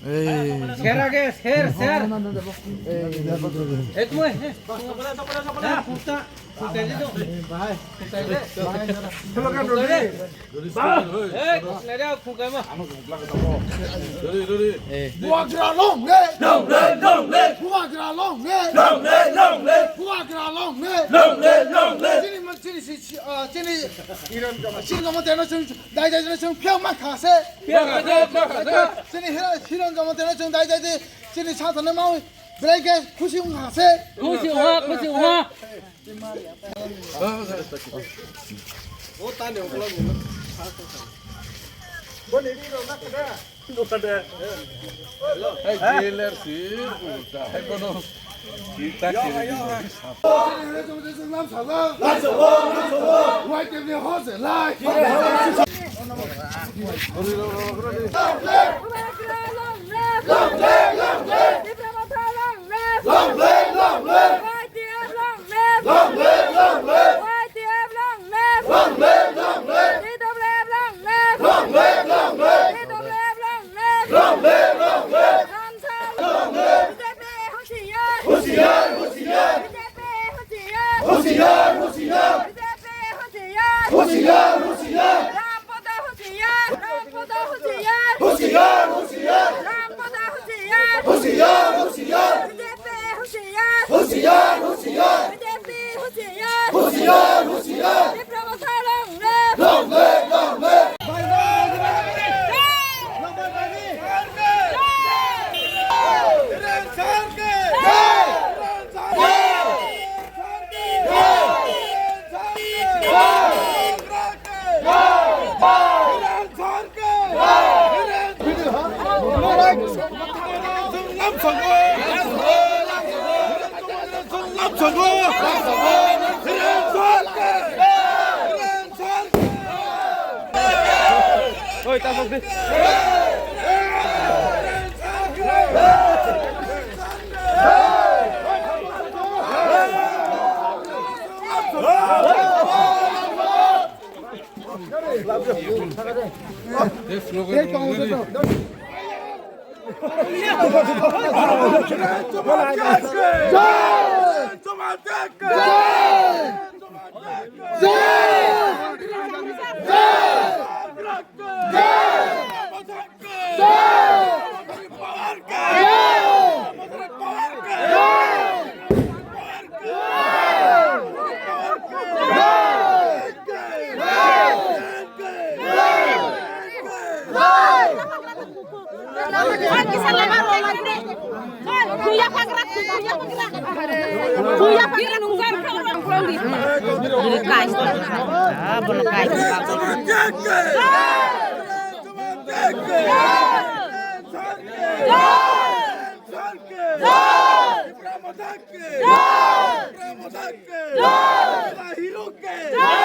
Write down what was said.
शेर आ गया शेर शेर एक में फूटा फूटे दे दो भाई फूटे दे ले जाओ फूके में Bua gra long le long le Bua gra long le Bua gra long le这里是这里这个我在那种大家那种票卖卡噻这里这种我在那种大家的这里长城的猫不来个不行卡噻不行话我打两个了你们Hero